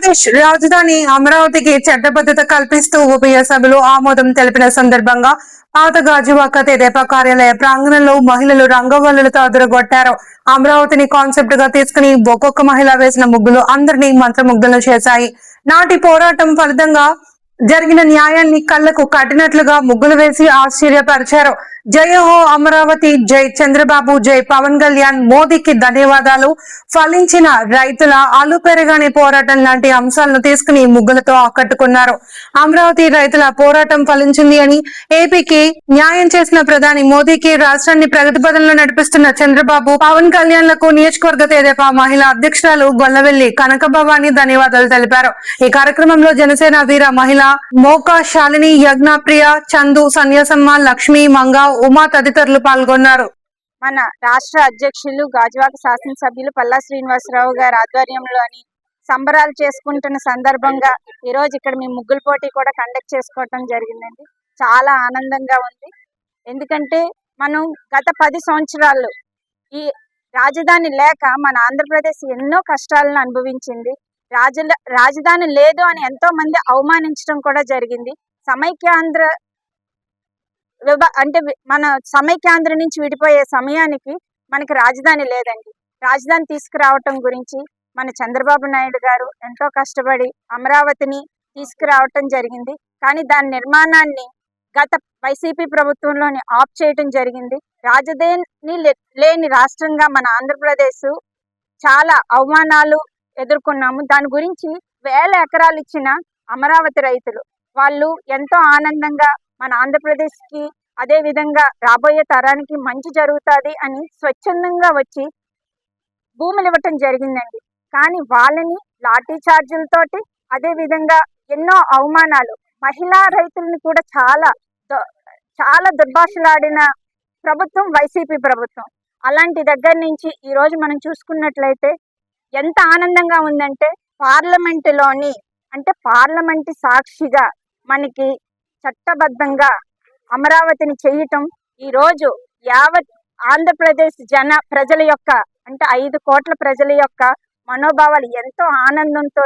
ఆంధ్రప్రదేశ్ రాజధాని అమరావతికి చట్టబద్ధత కల్పిస్తూ ఉభయ సభలు ఆమోదం తెలిపిన సందర్భంగా పాత గాజువాక తెదేపా కార్యాలయ ప్రాంగణంలో మహిళలు రంగవల్లులతో అదరగొట్టారు. అమరావతిని కాన్సెప్ట్ గా తీసుకుని ఒక్కొక్క మహిళ వేసిన ముగ్గులు అందరినీ మంత్రముగ్ధులను చేశాయి. నాటి పోరాటం ఫలితంగా జరిగిన న్యాయాన్ని కళ్లకు కట్టినట్లుగా ముగ్గులు వేసి ఆశ్చర్యపరిచారు. జయ హో అమరావతి, జై చంద్రబాబు, జై పవన్ కళ్యాణ్, మోదీకి ధన్యవాదాలు, ఫలించిన రైతుల ఆలు పెరగానే పోరాటం లాంటి అంశాలను తీసుకుని ముగ్గులతో ఆకట్టుకున్నారు. అమరావతి రైతుల పోరాటం ఫలించింది అని, ఏపీకి న్యాయం చేసిన ప్రధాని మోదీకి, రాష్ట్రాన్ని ప్రగతి పదంలో నడిపిస్తున్న చంద్రబాబు, పవన్ కళ్యాణ్లకు నియోజకవర్గ తెదేపా మహిళా అధ్యక్షురాలు గొల్లవెల్లి కనకభవాని ధన్యవాదాలు తెలిపారు. ఈ కార్యక్రమంలో జనసేన వీర మహిళ మోకా శాలిని, యజ్ఞప్రియ, చందు, సన్యాసమ్మ, లక్ష్మి, మంగ, ఉమా తదితరులు పాల్గొన్నారు. మన రాష్ట్ర అధ్యక్షులు గాజువాక శాసనసభ్యులు పల్లా శ్రీనివాసరావు గారి ఆధ్వర్యంలోని సంబరాలు చేసుకుంటున్న సందర్భంగా ఈ రోజు ఇక్కడ మేము ముగ్గుల పోటీ కూడా కండక్ట్ చేసుకోవటం జరిగిందండి. చాలా ఆనందంగా ఉంది. ఎందుకంటే మనం గత 10 సంవత్సరాలు ఈ రాజధాని లేక మన ఆంధ్రప్రదేశ్ ఎన్నో కష్టాలను అనుభవించింది. రాజధాని లేదు అని ఎంతో మంది అవమానించడం కూడా జరిగింది. సమైక్యాంధ్ర అంటే మన సమైక్యాంధ్ర నుంచి విడిపోయే సమయానికి మనకి రాజధాని లేదండి. రాజధాని తీసుకురావటం గురించి మన చంద్రబాబు నాయుడు గారు ఎంతో కష్టపడి అమరావతిని తీసుకురావటం జరిగింది. కానీ దాని నిర్మాణాన్ని గత వైసీపీ ప్రభుత్వంలోని ఆఫ్ చేయటం జరిగింది. రాజధాని లేని రాష్ట్రంగా మన ఆంధ్రప్రదేశ్ చాలా అవమానాలు ఎదుర్కొన్నాము. దాని గురించి 1000 ఎకరాలు ఇచ్చిన అమరావతి రైతులు వాళ్ళు ఎంతో ఆనందంగా మన ఆంధ్రప్రదేశ్ కి అదే విధంగా రాబోయే తరానికి మంచి జరుగుతుంది అని స్వచ్ఛందంగా వచ్చి భూములు ఇవ్వటం జరిగిందండి. కానీ వాళ్ళని లాఠీ చార్జీలతోటి అదే విధంగా ఎన్నో అవమానాలు, మహిళా రైతుల్ని కూడా చాలా దుర్భాషలాడిన ప్రభుత్వం వైసీపీ ప్రభుత్వం. అలాంటి దగ్గర నుంచి ఈ రోజు మనం చూసుకున్నట్లయితే ఎంత ఆనందంగా ఉందంటే పార్లమెంటులోని అంటే పార్లమెంటు సాక్షిగా మనకి చట్టబద్ధంగా అమరావతిని చేయటం ఈ రోజు యావత్ ఆంధ్రప్రదేశ్ ప్రజల యొక్క అంటే 5 కోట్ల ప్రజల యొక్క మనోభావాలు ఎంతో ఆనందంతో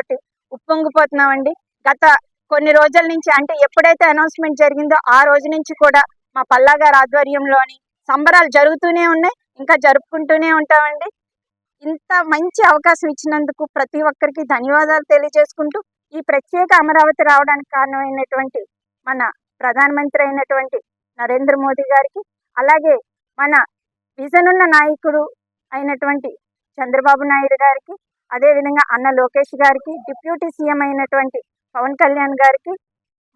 ఉప్పొంగిపోతున్నామండి. గత కొన్ని రోజుల నుంచి అంటే ఎప్పుడైతే అనౌన్స్మెంట్ జరిగిందో ఆ రోజు నుంచి కూడా మా పల్లా గారి ఆధ్వర్యంలోని సంబరాలు జరుగుతూనే ఉన్నాయి, ఇంకా జరుపుకుంటూనే ఉంటామండి. ఇంత మంచి అవకాశం ఇచ్చినందుకు ప్రతి ఒక్కరికి ధన్యవాదాలు తెలియజేసుకుంటూ ఈ ప్రత్యేక అమరావతి రావడానికి కారణమైనటువంటి మన ప్రధానమంత్రి అయినటువంటి నరేంద్ర మోదీ గారికి, అలాగే మన విజన్ ఉన్న నాయకుడు అయినటువంటి చంద్రబాబు నాయుడు గారికి, అదేవిధంగా అన్న లోకేష్ గారికి, డిప్యూటీ సీఎం అయినటువంటి పవన్ కళ్యాణ్ గారికి,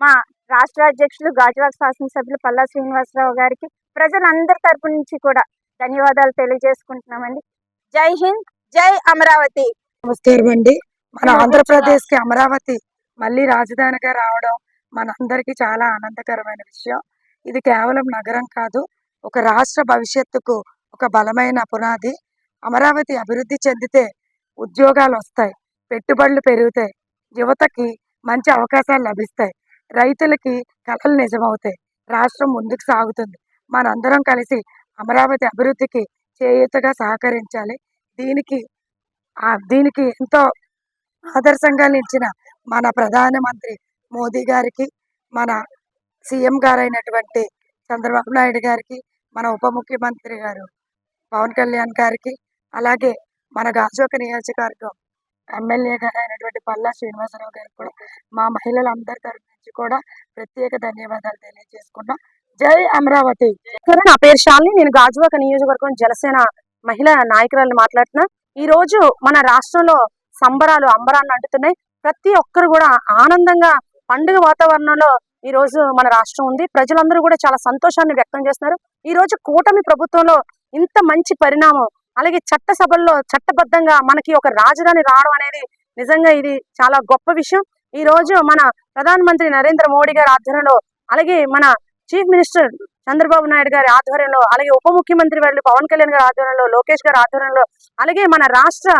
మా రాష్ట్ర అధ్యక్షులు గాజువాక శాసనసభ్యులు పల్లా శ్రీనివాసరావు గారికి ప్రజలందరి తరపు నుంచి కూడా ధన్యవాదాలు తెలియజేసుకుంటున్నామండి. జై హింద్, జై అమరావతి. నమస్కారం అండి. మన ఆంధ్రప్రదేశ్ కి అమరావతి మళ్ళీ రాజధానిగా రావడం మనందరికీ చాలా ఆనందకరమైన విషయం. ఇది కేవలం నగరం కాదు, ఒక రాష్ట్ర భవిష్యత్తుకు ఒక బలమైన పునాది. అమరావతి అభివృద్ధి చెందితే ఉద్యోగాలు వస్తాయి, పెట్టుబడులు పెరుగుతాయి, యువతకి మంచి అవకాశాలు లభిస్తాయి, రైతులకి కలలు నిజమవుతాయి, రాష్ట్రం ముందుకు సాగుతుంది. మనందరం కలిసి అమరావతి అభివృద్ధికి చేయూతగా సహకరించాలి. దీనికి ఎంతో ఆదర్శంగా నిలిచిన మన ప్రధానమంత్రి మోదీ గారికి, మన సీఎం గారైనటువంటి చంద్రబాబు నాయుడు గారికి, మన ఉప ముఖ్యమంత్రి గారు పవన్ కళ్యాణ్ గారికి, అలాగే మన గాజువాక నియోజకవర్గం ఎమ్మెల్యే గారు అయినటువంటి పల్లా శ్రీనివాసరావు గారికి కూడా మా మహిళలందరి తరఫు నుంచి కూడా ప్రత్యేక ధన్యవాదాలు తెలియజేసుకున్నాం. జై అమరావతి. నా పేరు శాలిని, నేను గాజువాక నియోజకవర్గం జనసేన మహిళా నాయకురాలు మాట్లాడుతున్నా. ఈ రోజు మన రాష్ట్రంలో సంబరాలు అంబరాన్ని అంటుతున్నాయి. ప్రతి ఒక్కరు కూడా ఆనందంగా పండుగ వాతావరణంలో ఈ రోజు మన రాష్ట్రం ఉంది. ప్రజలందరూ కూడా చాలా సంతోషాన్ని వ్యక్తం చేస్తున్నారు. ఈ రోజు కూటమి ప్రభుత్వంలో ఇంత మంచి పరిణామం, అలాగే చట్టసభల్లో చట్టబద్ధంగా మనకి ఒక రాజధాని రావడం అనేది నిజంగా ఇది చాలా గొప్ప విషయం. ఈ రోజు మన ప్రధానమంత్రి నరేంద్ర మోడీ గారి ఆధ్వర్యంలో, అలాగే మన చీఫ్ మినిస్టర్ చంద్రబాబు నాయుడు గారి ఆధ్వర్యంలో, అలాగే ఉప ముఖ్యమంత్రి వారు పవన్ కళ్యాణ్ గారి ఆధ్వర్యంలో, లోకేష్ గారి ఆధ్వర్యంలో, అలాగే మన రాష్ట్ర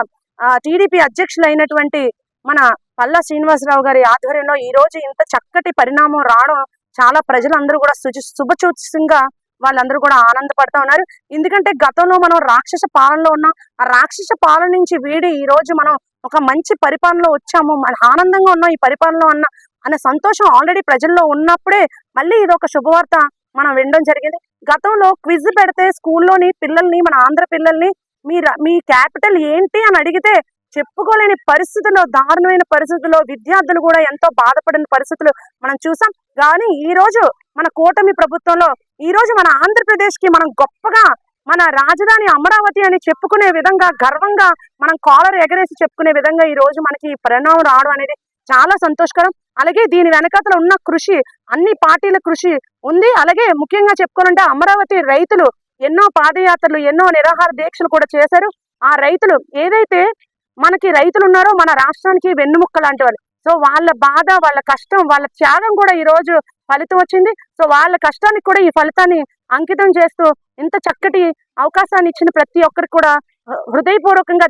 టీడీపీ అధ్యక్షులు అయినటువంటి మన పల్లా శ్రీనివాసరావు గారి ఆధ్వర్యంలో ఈ రోజు ఇంత చక్కటి పరిణామం రావడం చాలా ప్రజలందరూ కూడా శుభసూచకంగా వాళ్ళందరూ కూడా ఆనందపడతా ఉన్నారు. ఎందుకంటే గతంలో మనం రాక్షస పాలనలో ఉన్నాం. ఆ రాక్షస పాలన నుంచి వీడి ఈ రోజు మనం ఒక మంచి పరిపాలనలో వచ్చాము, మన ఆనందంగా ఉన్నాం ఈ పరిపాలనలో అనే సంతోషం ఆల్రెడీ ప్రజల్లో ఉన్నప్పుడే మళ్ళీ ఇది ఒక శుభవార్త మనం వినడం జరిగింది. గతంలో క్విజ్ పెడితే స్కూల్లోని పిల్లల్ని, మన ఆంధ్ర పిల్లల్ని మీ క్యాపిటల్ ఏంటి అని అడిగితే చెప్పుకోలేని పరిస్థితుల్లో, దారుణమైన పరిస్థితుల్లో విద్యార్థులు కూడా ఎంతో బాధపడిన పరిస్థితులు మనం చూసాం. కానీ ఈ రోజు మన కూటమి ప్రభుత్వంలో ఈ రోజు మన ఆంధ్రప్రదేశ్ కి మనం గొప్పగా మన రాజధాని అమరావతి అని చెప్పుకునే విధంగా, గర్వంగా మనం కాలర్ ఎగరేసి చెప్పుకునే విధంగా ఈ రోజు మనకి ఈ పరిణామం రావడం అనేది చాలా సంతోషకరం. అలాగే దీని వెనకాతల ఉన్న కృషి, అన్ని పార్టీల కృషి ఉంది. అలాగే ముఖ్యంగా చెప్పుకోవాలంటే అమరావతి రైతులు ఎన్నో పాదయాత్రలు, ఎన్నో నిరాహార దీక్షలు కూడా చేశారు. ఆ రైతులు ఏదైతే మనకి రైతులు ఉన్నారో మన రాష్ట్రానికి వెన్నుముక్క లాంటి వాళ్ళు. సో వాళ్ళ బాధ, వాళ్ళ కష్టం, వాళ్ళ త్యాగం కూడా ఈ రోజు ఫలితం వచ్చింది. సో వాళ్ళ కష్టానికి కూడా ఈ ఫలితాన్ని అంకితం చేస్తూ ఇంత చక్కటి అవకాశాన్ని ఇచ్చిన ప్రతి ఒక్కరికి కూడా హృదయపూర్వకంగా